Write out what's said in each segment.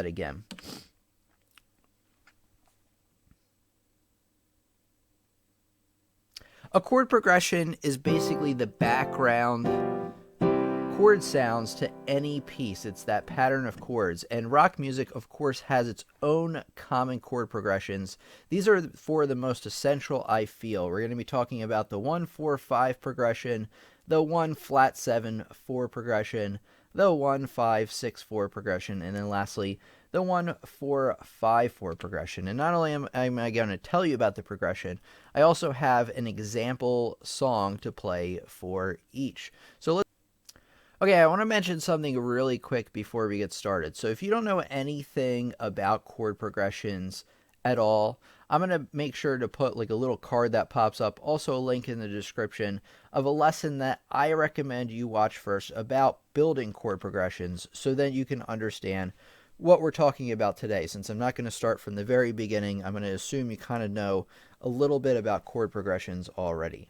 that again. A chord progression is basically the background chord sounds to any piece. It's that pattern of chords. And rock music, of course, has its own common chord progressions. These are for the most essential, I feel. We're going to be talking about the 1-4-5 progression, the 1-flat-7-4 progression, the 1-5-6-4 progression, and then lastly, the 1-4-5-4 progression. And not only am I going to tell you about the progression, I also have an example song to play for each. Okay, I want to mention something really quick before we get started. So if you don't know anything about chord progressions at all, I'm going to make sure to put like a little card that pops up, also a link in the description of a lesson that I recommend you watch first about building chord progressions so that you can understand what we're talking about today. Since I'm not going to start from the very beginning, I'm going to assume you kind of know a little bit about chord progressions already.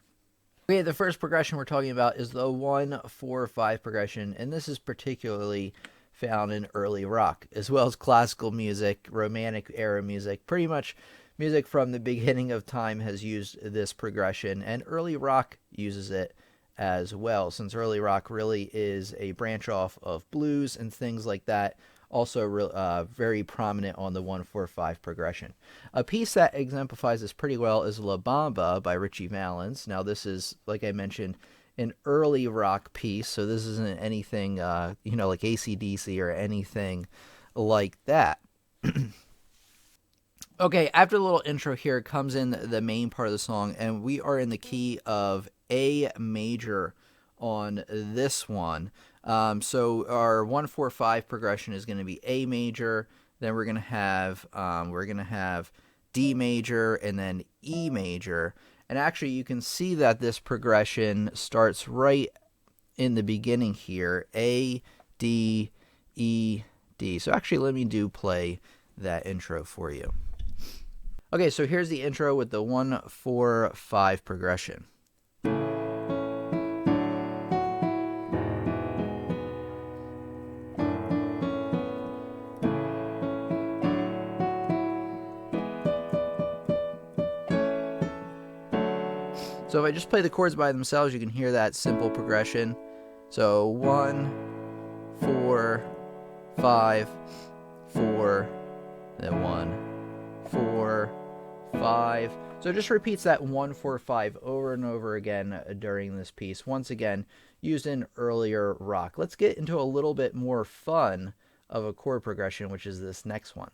Okay, the first progression we're talking about is the 1-4-5 progression, and this is particularly found in early rock, as well as classical music, romantic era music. Pretty much music from the beginning of time has used this progression, and early rock uses it as well, since early rock really is a branch off of blues and things like that. Also very prominent on the 1-4-5 progression. A piece that exemplifies this pretty well is La Bamba by Richie Valens. Now this is, like I mentioned, an early rock piece, so this isn't anything, like AC/DC or anything like that. Okay, after the little intro here comes in the main part of the song, and we are in the key of A major on this one. So our 1-4-5 progression is going to be A major, then we're going to have D major, and then E major. And actually you can see that this progression starts right in the beginning here, A, D, E, D. So actually let me play that intro for you. Okay, so here's the intro with the 1-4-5 progression. So if I just play the chords by themselves, you can hear that simple progression. So 1, 4, 5, 4, then 1, 4, 5. So it just repeats that 1-4-5 over and over again during this piece. Once again, used in earlier rock. Let's get into a little bit more fun of a chord progression, which is this next one.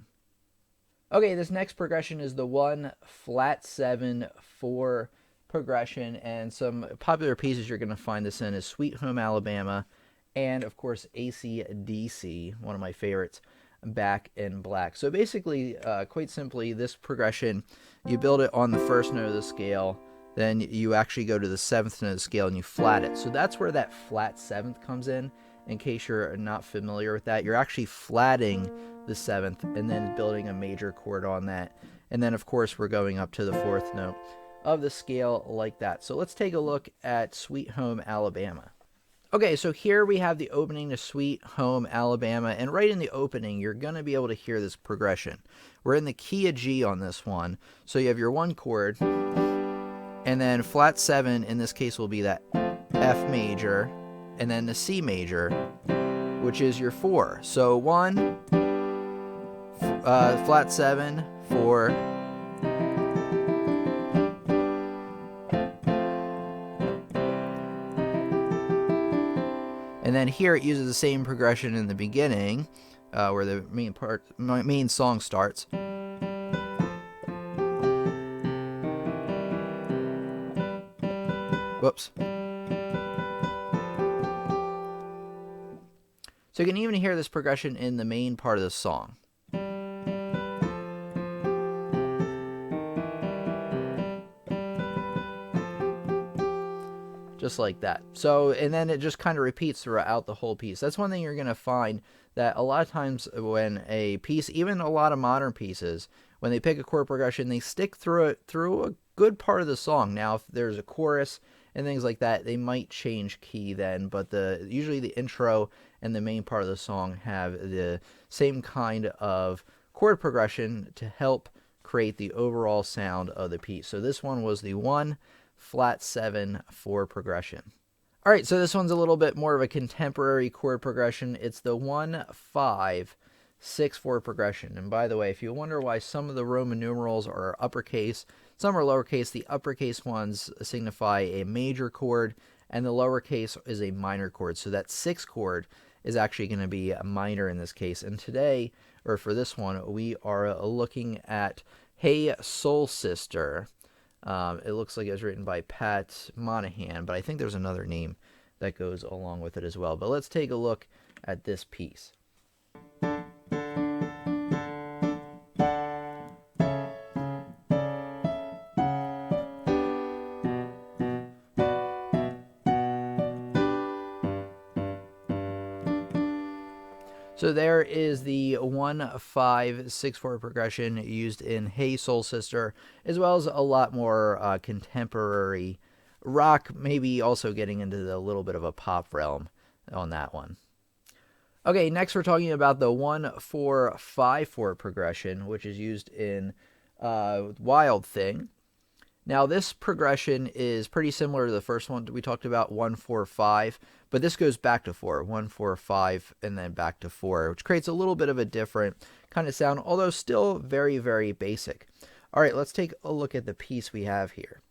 Okay, this next progression is the 1-flat-7-4 progression, and some popular pieces you're going to find this in is Sweet Home Alabama and of course AC/DC, one of my favorites, Back in Black. So basically, quite simply, this progression, you build it on the first note of the scale, then you actually go to the 7th note of the scale and you flat it. So that's where that flat 7th comes in case you're not familiar with that. You're actually flatting the 7th and then building a major chord on that, and then of course we're going up to the 4th note of the scale like that. So let's take a look at Sweet Home Alabama. Okay, so here we have the opening to Sweet Home Alabama, and right in the opening you're going to be able to hear this progression. We're in the key of G on this one, so you have your one chord, and then flat 7 in this case will be that F major, and then the C major, which is your 4. So 1, flat 7, 4, and then here it uses the same progression in the beginning, where the main song starts. Whoops. So you can even hear this progression in the main part of the song. Just like that. So, and then it just kind of repeats throughout the whole piece. That's one thing you're going to find, that a lot of times when a piece, even a lot of modern pieces, when they pick a chord progression, they stick through it through a good part of the song. Now, if there's a chorus and things like that, they might change key then, but usually the intro and the main part of the song have the same kind of chord progression to help create the overall sound of the piece. So this one was the 1 flat 7 4 progression. All right, so this one's a little bit more of a contemporary chord progression. It's the 1 5 6 4 progression. And by the way, if you wonder why some of the Roman numerals are uppercase, some are lowercase, the uppercase ones signify a major chord, and the lowercase is a minor chord. So that 6 chord is actually going to be a minor in this case. And today, or for this one, we are looking at Hey Soul Sister. It looks like it was written by Pat Monahan, but I think there's another name that goes along with it as well. But let's take a look at this piece. So there is the 1 5 6 4 progression used in Hey Soul Sister, as well as a lot more contemporary rock, maybe also getting into the little bit of a pop realm on that one. Okay, next we're talking about the 1 4 5 4 progression, which is used in Wild Thing. Now, this progression is pretty similar to the first one we talked about, 1 4 5, but this goes back to 4, 1 4 5, and then back to 4, which creates a little bit of a different kind of sound, although still very, very basic. All right, let's take a look at the piece we have here.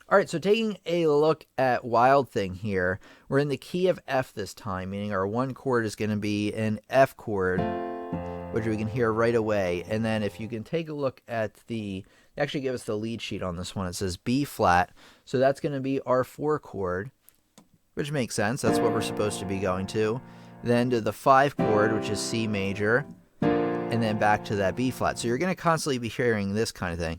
All right, so taking a look at Wild Thing here, we're in the key of F this time, meaning our one chord is going to be an F chord, which we can hear right away. And then if you can take a look at they actually give us the lead sheet on this one. It says B flat, so that's going to be our 4 chord, which makes sense. That's what we're supposed to be going to. Then to the 5 chord, which is C major, and then back to that B flat. So you're going to constantly be hearing this kind of thing.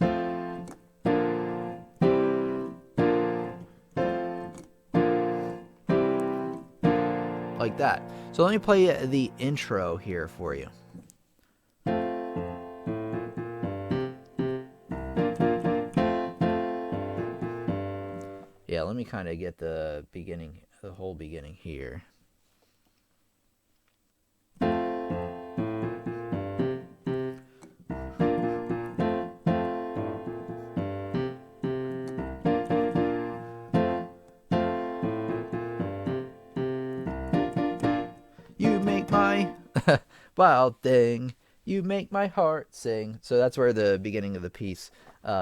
Like that. So let me play the intro here for you. Yeah, let me kind of get the whole beginning here. You make my wild thing. You make my heart sing. So that's where the beginning of the piece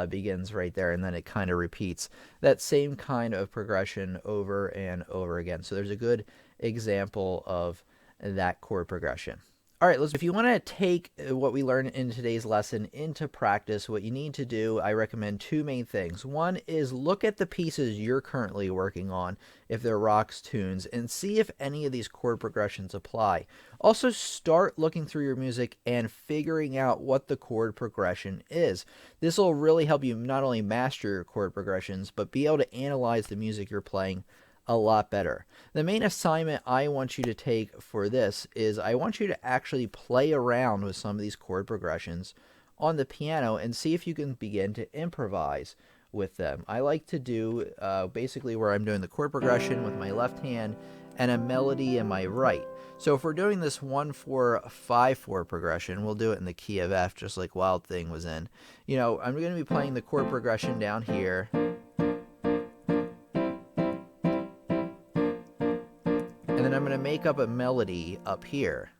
begins right there, and then it kind of repeats that same kind of progression over and over again. So there's a good example of that chord progression. All right, if you want to take what we learned in today's lesson into practice, what you need to do, I recommend 2 main things. One is look at the pieces you're currently working on, if they're rocks, tunes, and see if any of these chord progressions apply. Also, start looking through your music and figuring out what the chord progression is. This will really help you not only master your chord progressions, but be able to analyze the music you're playing a lot better. The main assignment I want you to take for this is I want you to actually play around with some of these chord progressions on the piano and see if you can begin to improvise with them. I like to do basically where I'm doing the chord progression with my left hand and a melody in my right. So if we're doing this 1 4 5 4 progression, we'll do it in the key of F just like Wild Thing was in. You know, I'm going to be playing the chord progression down here. And then I'm going to make up a melody up here.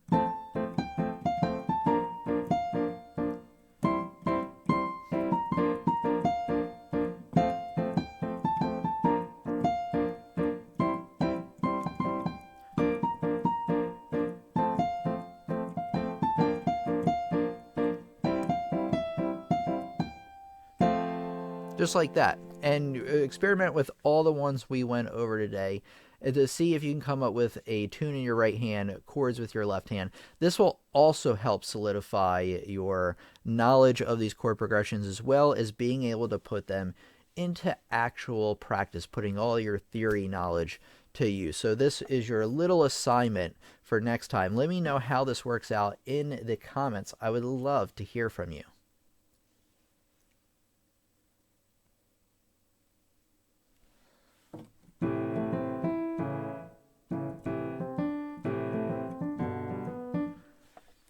Just like that. And experiment with all the ones we went over today to see if you can come up with a tune in your right hand, chords with your left hand. This will also help solidify your knowledge of these chord progressions, as well as being able to put them into actual practice, putting all your theory knowledge to use. So this is your little assignment for next time. Let me know how this works out in the comments. I would love to hear from you.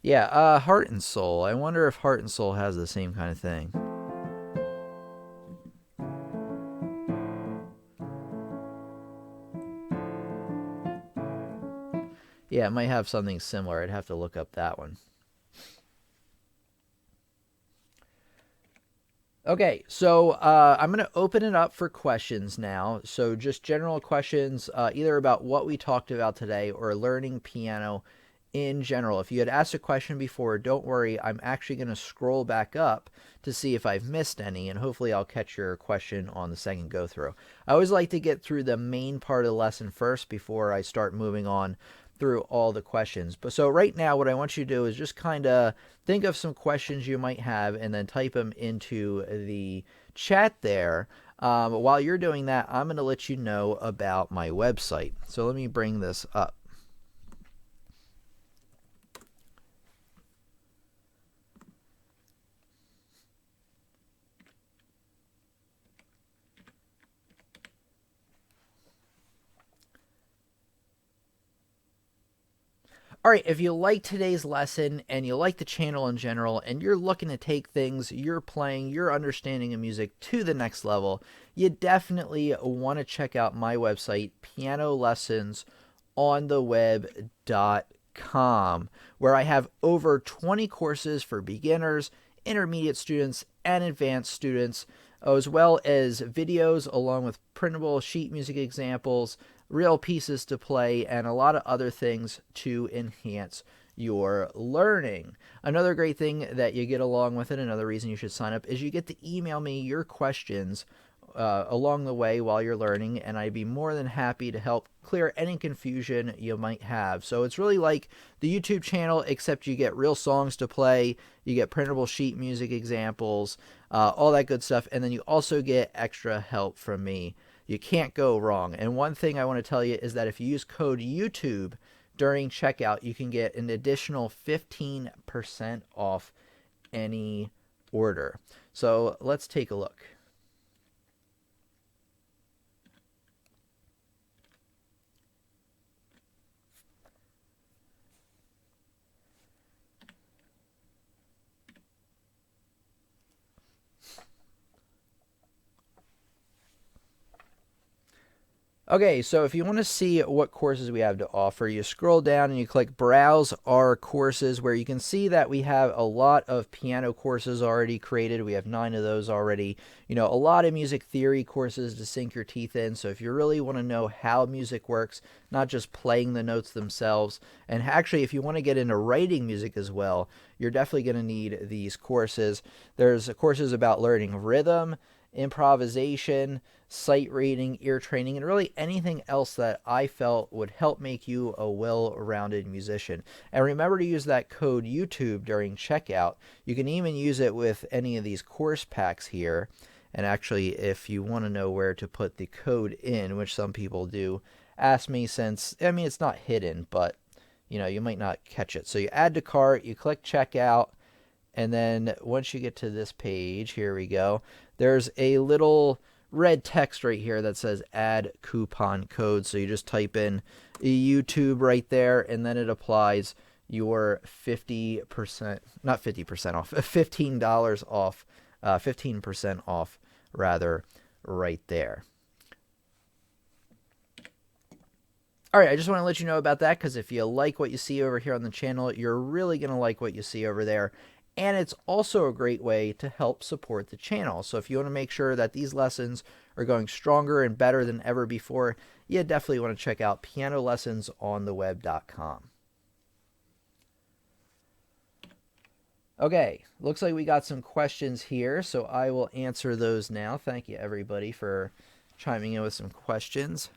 Yeah, Heart and Soul. I wonder if Heart and Soul has the same kind of thing. Yeah, it might have something similar. I'd have to look up that one. Okay, so I'm going to open it up for questions now. So just general questions, either about what we talked about today or learning piano in general. If you had asked a question before, don't worry. I'm actually going to scroll back up to see if I've missed any, and hopefully I'll catch your question on the second go through. I always like to get through the main part of the lesson first before I start moving on through all the questions. But so right now, what I want you to do is just kind of think of some questions you might have and then type them into the chat there. While you're doing that, I'm going to let you know about my website. So let me bring this up. All right, if you like today's lesson and you like the channel in general and you're looking to take things you're playing, your understanding of music to the next level, you definitely want to check out my website, pianolessonsontheweb.com, where I have over 20 courses for beginners, intermediate students, and advanced students, as well as videos along with printable sheet music examples, real pieces to play, and a lot of other things to enhance your learning. Another great thing that you get along with it, another reason you should sign up, is you get to email me your questions along the way while you're learning, and I'd be more than happy to help clear any confusion you might have. So it's really like the YouTube channel, except you get real songs to play, you get printable sheet music examples, all that good stuff, and then you also get extra help from me. You can't go wrong. And one thing I want to tell you is that if you use code YouTube during checkout, you can get an additional 15% off any order. So let's take a look. Okay, so if you want to see what courses we have to offer, you scroll down and you click Browse Our Courses, where you can see that we have a lot of piano courses already created. We have 9 of those already. You know, a lot of music theory courses to sink your teeth in. So if you really want to know how music works, not just playing the notes themselves, and actually if you want to get into writing music as well, you're definitely going to need these courses. There's courses about learning rhythm, improvisation, sight reading, ear training, and really anything else that I felt would help make you a well-rounded musician. And remember to use that code YouTube during checkout. You can even use it with any of these course packs here. And actually, if you want to know where to put the code in, which some people do, ask me, since, I mean, it's not hidden, but, you know, you might not catch it. So you add to cart, you click checkout, and then once you get to this page, here we go, there's a little red text right here that says add coupon code. So you just type in YouTube right there, and then it applies your 50%, not 50% off, $15 off, 15% off rather, right there. All right, I just want to let you know about that, because if you like what you see over here on the channel, you're really going to like what you see over there. And it's also a great way to help support the channel. So if you want to make sure that these lessons are going stronger and better than ever before, you definitely want to check out pianolessonsontheweb.com. Okay, looks like we got some questions here, so I will answer those now. Thank you, everybody, for chiming in with some questions.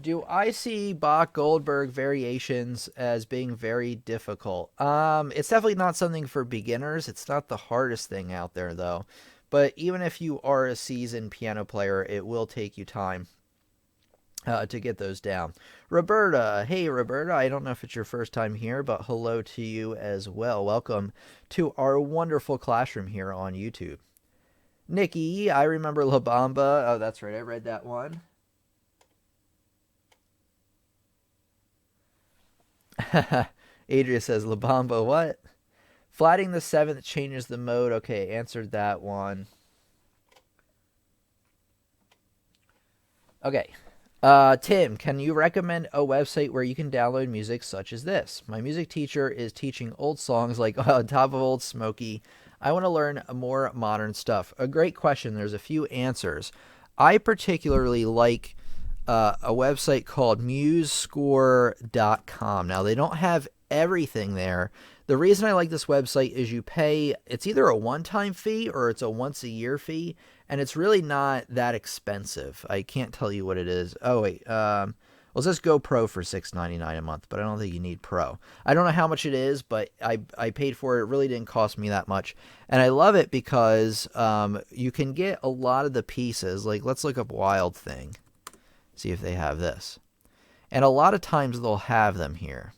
Do I see Bach Goldberg variations as being very difficult? It's definitely not something for beginners. It's not the hardest thing out there, though. But even if you are a seasoned piano player, it will take you time to get those down. Roberta, hey Roberta, I don't know if it's your first time here, but hello to you as well. Welcome to our wonderful classroom here on YouTube. Nikki, I remember La Bamba. Oh, that's right. I read that one. Adria says La Bamba. What? Flatting the seventh changes the mode. Okay, answered that one. Okay. Tim, can you recommend a website where you can download music such as this? My music teacher is teaching old songs like On Top of Old Smoky. I want to learn more modern stuff. A great question. There's a few answers. I particularly like a website called musescore.com. Now, they don't have everything there. The reason I like this website is you pay, it's either a one-time fee or it's a once-a-year fee, and it's really not that expensive. I can't tell you what it is. Oh, wait. Well, it says Go Pro for $6.99 a month, but I don't think you need Pro. I don't know how much it is, but I paid for it. It really didn't cost me that much. And I love it because you can get a lot of the pieces. Like, let's look up Wild Thing. See if they have this. And a lot of times they'll have them here.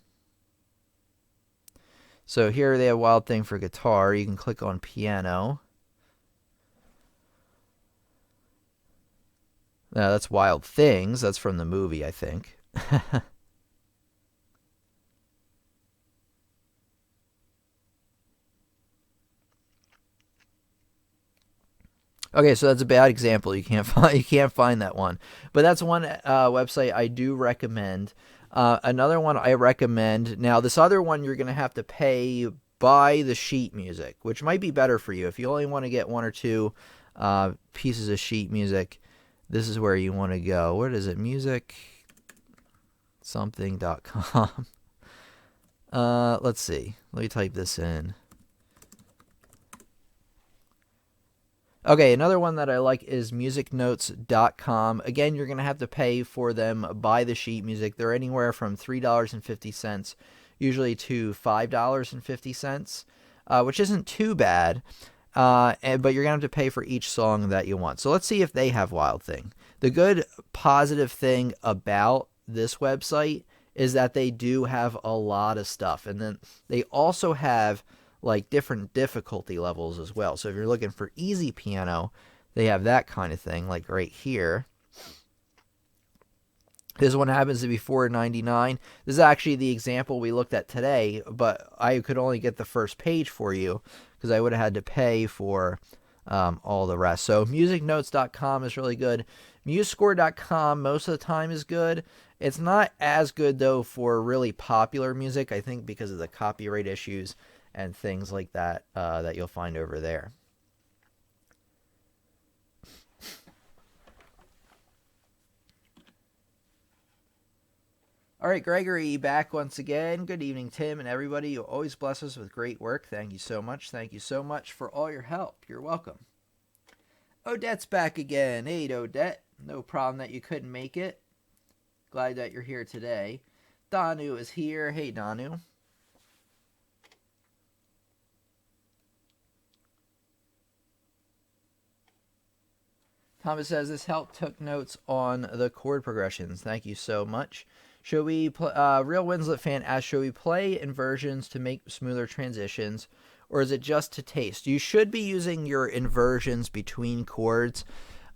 So here they have Wild Thing for guitar. You can click on piano. Now that's Wild Things. That's from the movie, I think. Okay, so that's a bad example. You can't find that one. But that's one website I do recommend. Another one I recommend. Now, this other one you're going to have to pay by the sheet music, which might be better for you. If you only want to get one or two pieces of sheet music, this is where you want to go. What is it? Musicsomething.com. Let's see. Let me type this in. Okay, another one that I like is musicnotes.com. Again, you're going to have to pay for them by the sheet music. They're anywhere from $3.50 usually to $5.50, which isn't too bad, but you're going to have to pay for each song that you want. So let's see if they have Wild Thing. The good positive thing about this website is that they do have a lot of stuff, and then they also have like different difficulty levels as well. So if you're looking for easy piano, they have that kind of thing, like right here. This one happens to be $4.99. This is actually the example we looked at today, but I could only get the first page for you because I would have had to pay for all the rest. So musicnotes.com is really good. Musescore.com most of the time is good. It's not as good, though, for really popular music, I think, because of the copyright issues and things like that that you'll find over there. All right, Gregory, back once again. Good evening, Tim, and everybody. You always bless us with great work. Thank you so much. Thank you so much for all your help. You're welcome. Odette's back again. Hey, Odette. No problem that you couldn't make it. Glad that you're here today. Danu is here. Hey, Danu. Thomas says this help took notes on the chord progressions. Thank you so much. Should we Real Winslet fan asks, should we play inversions to make smoother transitions, or is it just to taste? You should be using your inversions between chords.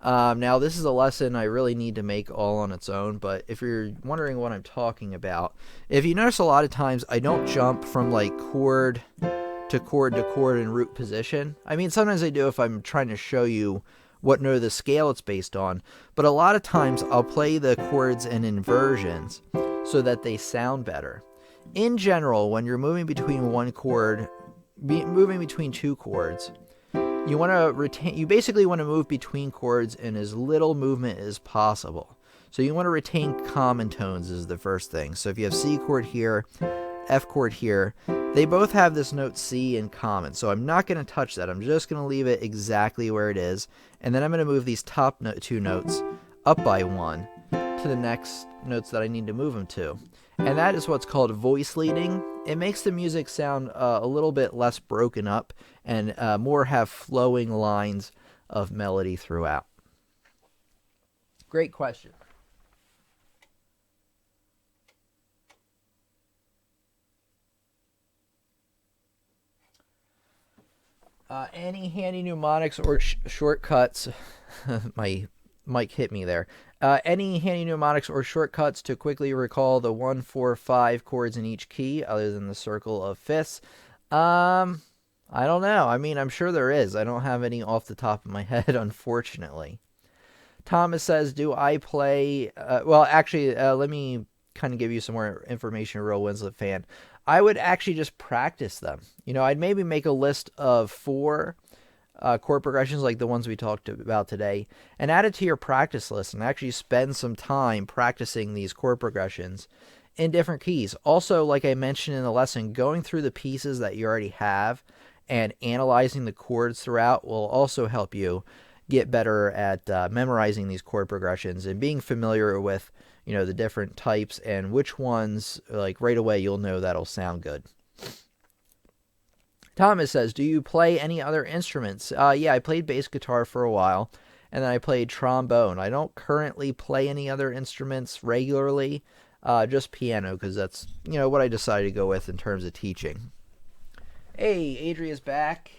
Now, this is a lesson I really need to make all on its own, but if you're wondering what I'm talking about, if you notice a lot of times I don't jump from like chord to chord to chord in root position. I mean, sometimes I do if I'm trying to show you what note of the scale it's based on, but a lot of times I'll play the chords in inversions so that they sound better. In general, when you're moving between one chord, moving between two chords, you want to retain. You basically want to move between chords in as little movement as possible. So you want to retain common tones is the first thing. So if you have C chord here, F chord here, they both have this note C in common. So I'm not going to touch that. I'm just going to leave it exactly where it is. And then I'm going to move these top two notes up by one to the next notes that I need to move them to. And that is what's called voice leading. It makes the music sound a little bit less broken up and more have flowing lines of melody throughout. Great question. Any handy mnemonics or shortcuts? My mic hit me there. Any handy mnemonics or shortcuts to quickly recall the 1, 4, 5 chords in each key, other than the circle of fifths? I don't know. I mean, I'm sure there is. I don't have any off the top of my head, unfortunately. Thomas says, do I play... well, actually, let me kind of give you some more information, Real Winslet fan. I would actually just practice them. I'd maybe make a list of 4 chord progressions like the ones we talked about today and add it to your practice list and actually spend some time practicing these chord progressions in different keys. Also, like I mentioned in the lesson, going through the pieces that you already have and analyzing the chords throughout will also help you get better at memorizing these chord progressions and being familiar with the different types and which ones, like right away, you'll know that'll sound good. Thomas says, do you play any other instruments? Yeah, I played bass guitar for a while, and then I played trombone. I don't currently play any other instruments regularly, just piano, because that's, what I decided to go with in terms of teaching. Hey, Adria's back.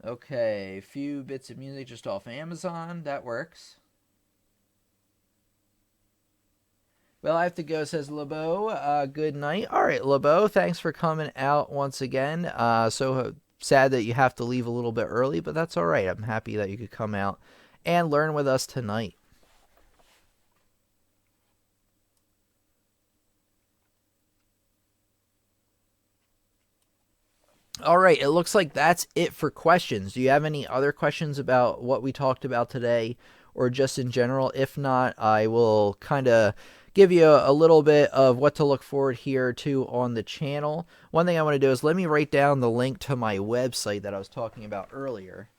Okay, a few bits of music just off Amazon. That works. Well, I have to go, says LeBeau. Good night. All right, LeBeau, thanks for coming out once again. So sad that you have to leave a little bit early, but that's all right. I'm happy that you could come out and learn with us tonight. All right, it looks like that's it for questions. Do you have any other questions about what we talked about today or just in general? If not, I will kind of give you a little bit of what to look forward here to on the channel. One thing I want to do is let me write down the link to my website that I was talking about earlier.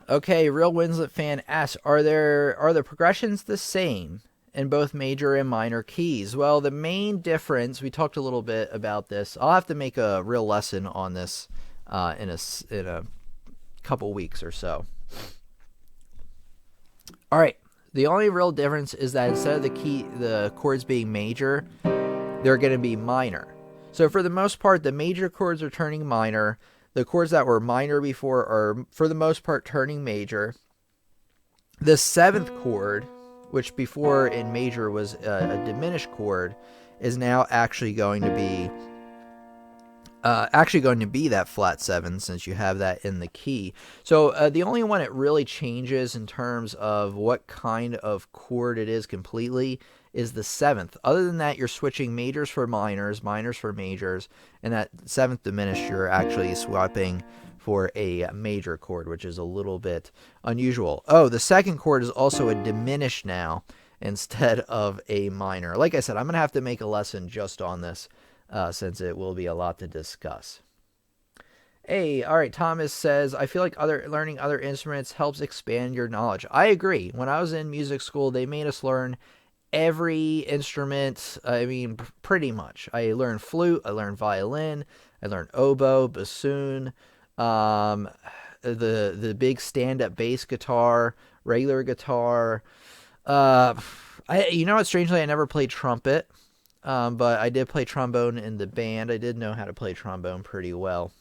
Okay, Real Winslet fan asks, are the progressions the same in both major and minor keys? Well, the main difference, we talked a little bit about this. I'll have to make a real lesson on this in a couple weeks or so. All right, the only real difference is that instead of the chords being major, they're going to be minor. So for the most part, the major chords are turning minor. The chords that were minor before are, for the most part, turning major. The 7th chord, which before in major was a diminished chord, is now actually going to be that flat 7, since you have that in the key. So the only one it really changes in terms of what kind of chord it is completely is the 7th. Other than that, you're switching majors for minors, minors for majors, and that 7th diminished, you're actually swapping for a major chord, which is a little bit unusual. Oh, the 2nd chord is also a diminished now instead of a minor. Like I said, I'm going to have to make a lesson just on this since it will be a lot to discuss. Hey, all right, Thomas says, I feel like learning other instruments helps expand your knowledge. I agree. When I was in music school, they made us learn every instrument. I mean, pretty much. I learned flute, I learned violin, I learned oboe, bassoon, the big stand-up bass guitar, regular guitar. What, strangely, I never played trumpet, but I did play trombone in the band. I did know how to play trombone pretty well.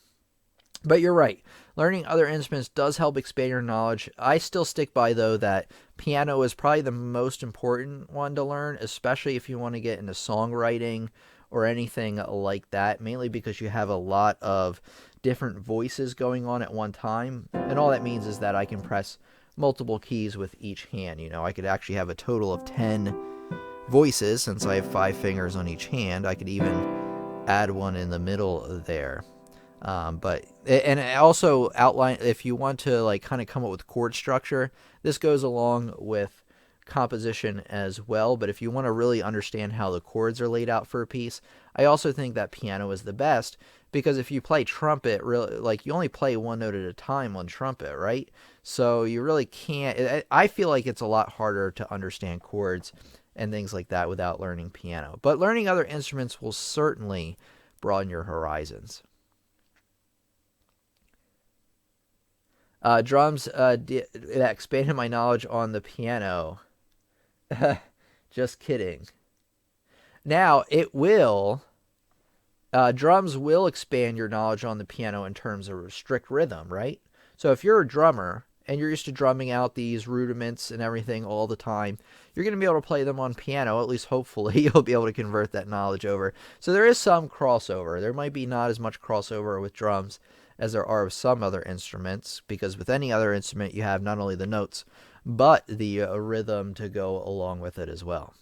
But you're right. Learning other instruments does help expand your knowledge. I still stick by, though, that piano is probably the most important one to learn, especially if you want to get into songwriting or anything like that, mainly because you have a lot of different voices going on at one time. And all that means is that I can press multiple keys with each hand. I could actually have a total of 10 voices since I have 5 fingers on each hand. I could even add one in the middle there. But I also outline, if you want to kind of come up with chord structure, this goes along with composition as well. But if you want to really understand how the chords are laid out for a piece, I also think that piano is the best, because if you play trumpet, really, like, you only play one note at a time on trumpet, right? So you really can't. I feel like it's a lot harder to understand chords and things like that without learning piano. But learning other instruments will certainly broaden your horizons. Drums expanded my knowledge on the piano. Just kidding. Now, it will... drums will expand your knowledge on the piano in terms of strict rhythm, right? So if you're a drummer and you're used to drumming out these rudiments and everything all the time, you're going to be able to play them on piano. At least hopefully you'll be able to convert that knowledge over. So there is some crossover. There might be not as much crossover with drums as there are with some other instruments, because with any other instrument you have not only the notes but the rhythm to go along with it as well.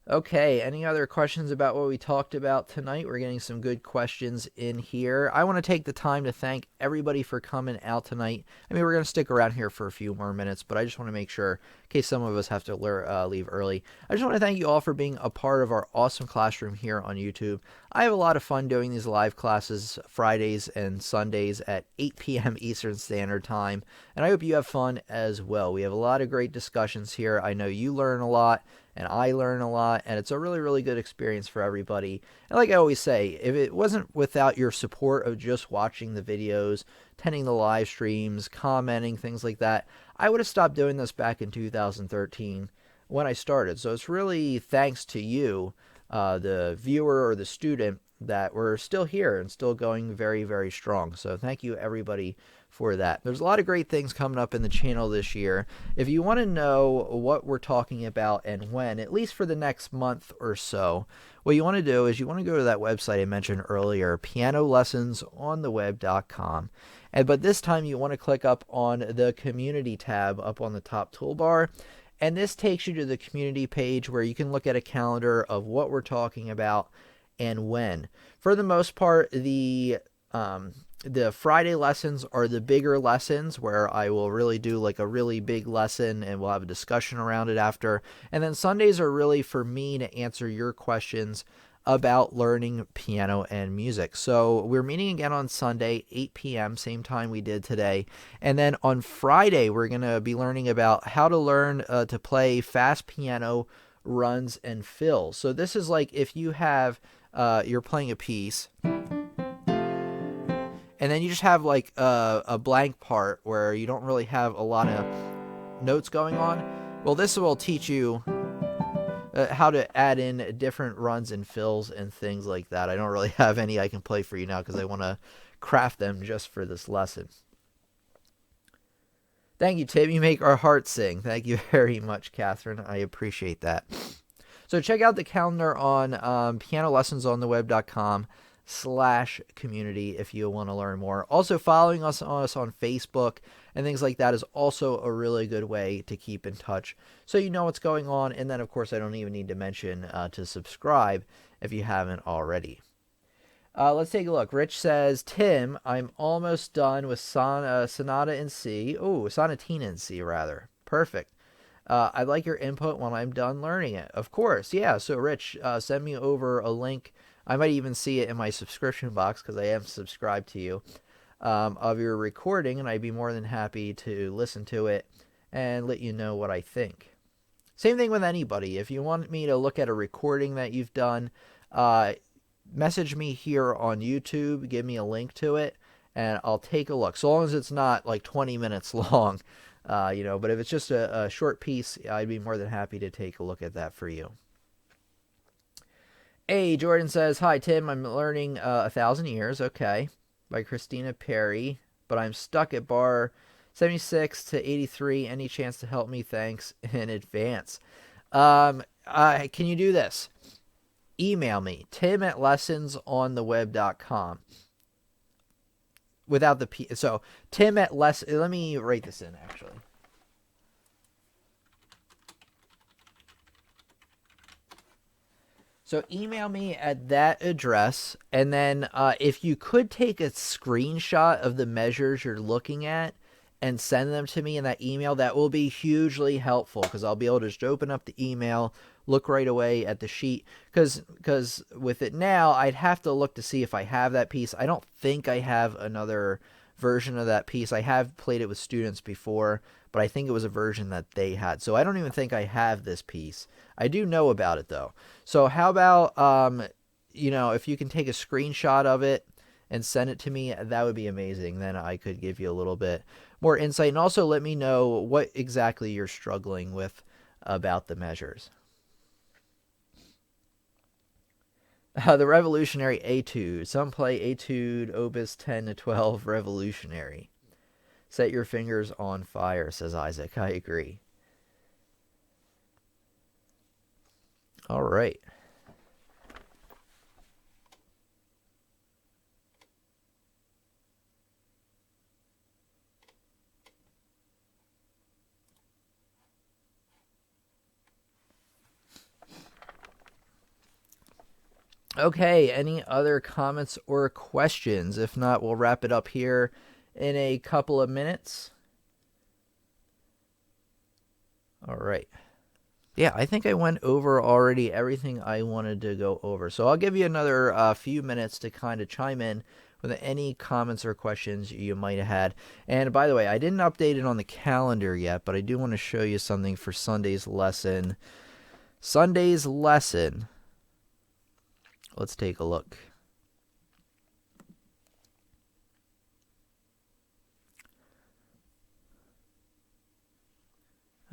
Okay, any other questions about what we talked about tonight? We're getting some good questions in here. I want to take the time to thank everybody for coming out tonight. I mean, we're going to stick around here for a few more minutes, but I just want to make sure, in case some of us have to leave early, I just want to thank you all for being a part of our awesome classroom here on YouTube. I have a lot of fun doing these live classes Fridays and Sundays at 8 p.m. Eastern Standard Time, and I hope you have fun as well. We have a lot of great discussions here. I know you learn a lot, and I learn a lot, and it's a really, really good experience for everybody. And like I always say, if it wasn't without your support of just watching the videos, attending the live streams, commenting, things like that, I would have stopped doing this back in 2013 when I started. So it's really thanks to you, the viewer or the student, that we're still here and still going very, very strong. So thank you, everybody, for that. There's a lot of great things coming up in the channel this year. If you want to know what we're talking about and when, at least for the next month or so, what you want to do is you want to go to that website I mentioned earlier, pianolessonsontheweb.com. But this time you want to click up on the community tab up on the top toolbar. And this takes you to the community page where you can look at a calendar of what we're talking about and when. For the most part, the Friday lessons are the bigger lessons where I will really do like a really big lesson and we'll have a discussion around it after. And then Sundays are really for me to answer your questions about learning piano and music. So we're meeting again on Sunday, 8 p.m., same time we did today. And then on Friday, we're going to be learning about how to learn to play fast piano runs and fills. So this is like if you have, you're playing a piece, and then you just have like a blank part where you don't really have a lot of notes going on. Well, this will teach you how to add in different runs and fills and things like that. I don't really have any I can play for you now because I want to craft them just for this lesson. Thank you, Tim. You make our hearts sing. Thank you very much, Catherine. I appreciate that. So check out the calendar on pianolessonsontheweb.com/community if you want to learn more. Also, following us on Facebook and things like that is also a really good way to keep in touch so you know what's going on. And then, of course, I don't even need to mention to subscribe if you haven't already. Let's take a look. Rich says, Tim, I'm almost done with Sonata in C. Oh, Sonatina in C, rather. Perfect. I'd like your input when I'm done learning it. Of course, yeah. So, Rich, send me over a link. I might even see it in my subscription box because I am subscribed to you, of your recording, and I'd be more than happy to listen to it and let you know what I think. Same thing with anybody. If you want me to look at a recording that you've done, message me here on YouTube, give me a link to it, and I'll take a look. So long as it's not like 20 minutes long, but if it's just a short piece, I'd be more than happy to take a look at that for you. Hey, Jordan says, hi, Tim, I'm learning 1,000 Years, okay, by Christina Perry, but I'm stuck at bar 76 to 83. Any chance to help me? Thanks in advance. Can you do this? Email me, tim@lessonsontheweb.com. Without the P. So, let me write this in, actually. So email me at that address, and then if you could take a screenshot of the measures you're looking at and send them to me in that email, that will be hugely helpful, because I'll be able to just open up the email, look right away at the sheet, because with it now, I'd have to look to see if I have that piece. I don't think I have another version of that piece. I have played it with students before, but I think it was a version that they had. So I don't even think I have this piece. I do know about it, though. So how about, if you can take a screenshot of it and send it to me, that would be amazing. Then I could give you a little bit more insight, and also let me know what exactly you're struggling with about the measures. The Revolutionary Etude. Some play Etude Opus 10 to 12 Revolutionary. Set your fingers on fire, says Isaac. I agree. All right. Okay, any other comments or questions? If not, we'll wrap it up here in a couple of minutes. All right. Yeah, I think I went over already everything I wanted to go over. So I'll give you another few minutes to kind of chime in with any comments or questions you might have had. And by the way, I didn't update it on the calendar yet, but I do want to show you something for Sunday's lesson. Sunday's lesson. Let's take a look.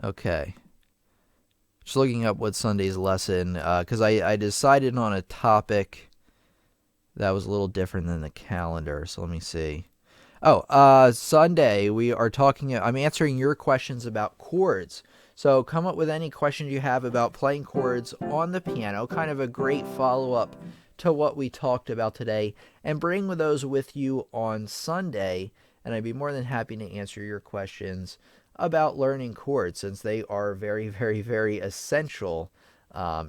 Okay. Just looking up what Sunday's lesson, because I decided on a topic that was a little different than the calendar. So let me see. Oh, Sunday we are talking. I'm answering your questions about chords. So come up with any questions you have about playing chords on the piano. Kind of a great follow-up to what we talked about today, and bring those with you on Sunday. And I'd be more than happy to answer your questions about learning chords, since they are very, very, very essential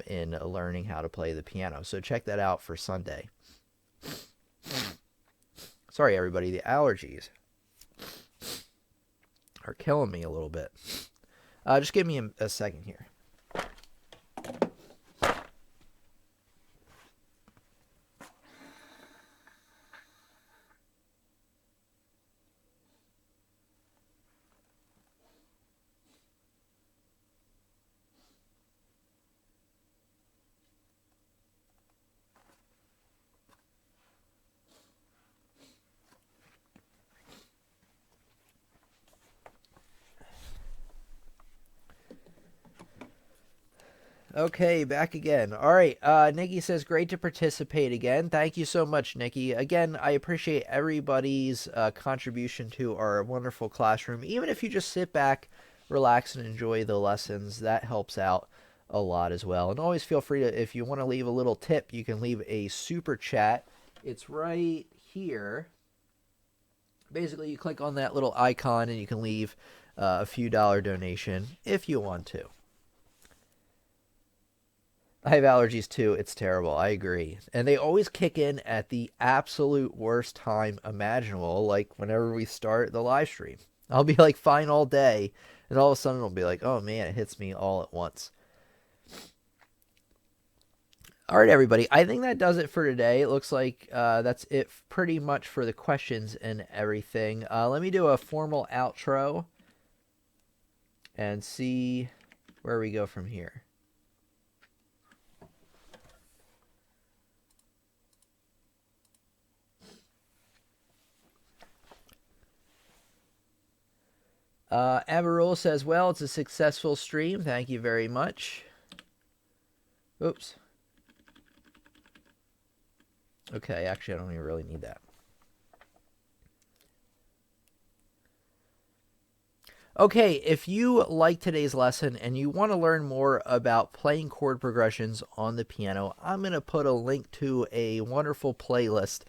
in learning how to play the piano. So check that out for Sunday. Sorry, everybody, the allergies are killing me a little bit. Just give me a second here. Okay, back again. All right, Nikki says, great to participate again. Thank you so much, Nikki. Again, I appreciate everybody's contribution to our wonderful classroom. Even if you just sit back, relax, and enjoy the lessons, that helps out a lot as well. And always feel free to, if you want to leave a little tip, you can leave a super chat. It's right here. Basically, you click on that little icon and you can leave a few dollar donation if you want to. I have allergies too. It's terrible. I agree. And they always kick in at the absolute worst time imaginable, like whenever we start the live stream. I'll be like fine all day, and all of a sudden it'll be like, oh man, it hits me all at once. All right, everybody. I think that does it for today. It looks like that's it pretty much for the questions and everything. Let me do a formal outro and see where we go from here. Amarul says, well, it's a successful stream. Thank you very much. Oops. Okay, actually, I don't even really need that. Okay, if you like today's lesson and you want to learn more about playing chord progressions on the piano, I'm going to put a link to a wonderful playlist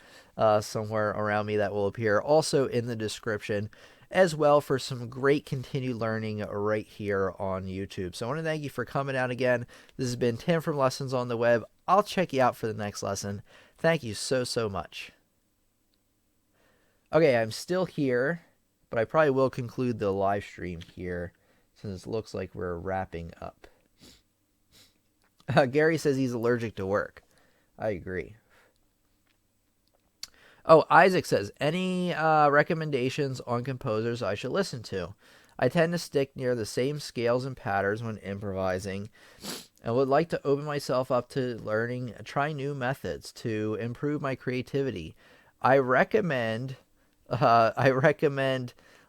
somewhere around me that will appear also in the description, as well for some great continued learning right here on YouTube. So I want to thank you for coming out again. This has been Tim from Lessons on the Web. I'll check you out for the next lesson. Thank you so, so much. Okay, I'm still here, but I probably will conclude the live stream here since it looks like we're wrapping up. Gary says he's allergic to work. I agree. Oh, Isaac says, any recommendations on composers I should listen to? I tend to stick near the same scales and patterns when improvising and would like to open myself up to learning, try new methods to improve my creativity. I recommend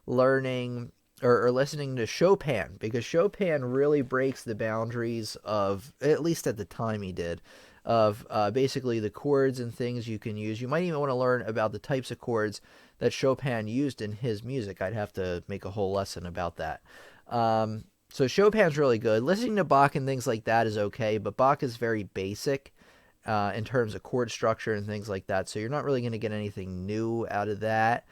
learning or listening to Chopin, because Chopin really breaks the boundaries of, at least at the time he did, of basically the chords and things you can use. You might even want to learn about the types of chords that Chopin used in his music. I'd have to make a whole lesson about that. So Chopin's really good. Listening to Bach and things like that is okay, but Bach is very basic in terms of chord structure and things like that, so you're not really going to get anything new out of that.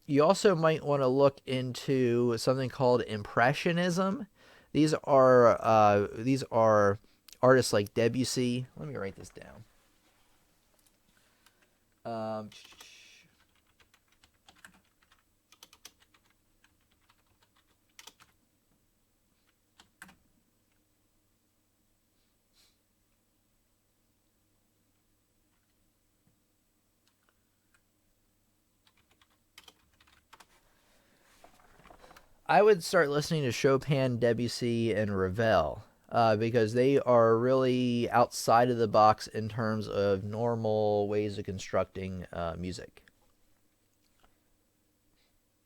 You also might want to look into something called Impressionism. These are artists like Debussy. Let me write this down. I would start listening to Chopin, Debussy, and Ravel because they are really outside of the box in terms of normal ways of constructing music.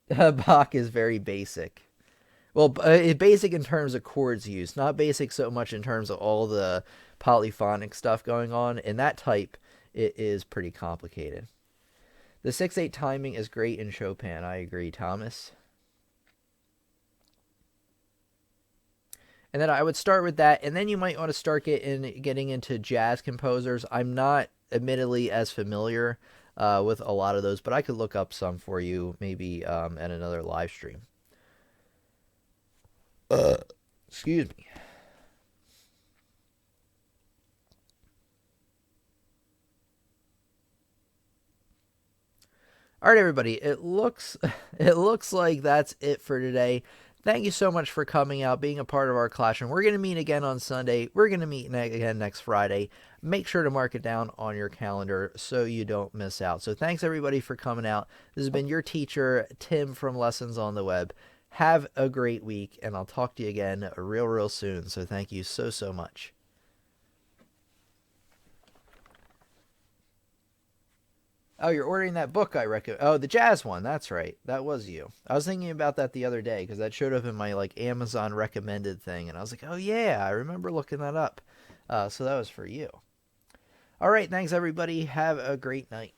Bach is very basic. Well, basic in terms of chords used, not basic so much in terms of all the polyphonic stuff going on. In that type, it is pretty complicated. The 6/8 timing is great in Chopin. I agree, Thomas. And then I would start with that, and then you might want to start getting into jazz composers. I'm not admittedly as familiar with a lot of those, but I could look up some for you maybe at another live stream. Excuse me. All right, everybody. It looks like that's it for today. Thank you so much for coming out, being a part of our classroom. We're going to meet again on Sunday. We're going to meet again next Friday. Make sure to mark it down on your calendar so you don't miss out. So thanks, everybody, for coming out. This has been your teacher, Tim from Lessons on the Web. Have a great week, and I'll talk to you again real soon. So thank you so, so much. Oh, you're ordering that book I recommend. Oh, the jazz one. That's right. That was you. I was thinking about that the other day because that showed up in my Amazon recommended thing, and I was like, oh yeah, I remember looking that up. So that was for you. All right, thanks everybody. Have a great night.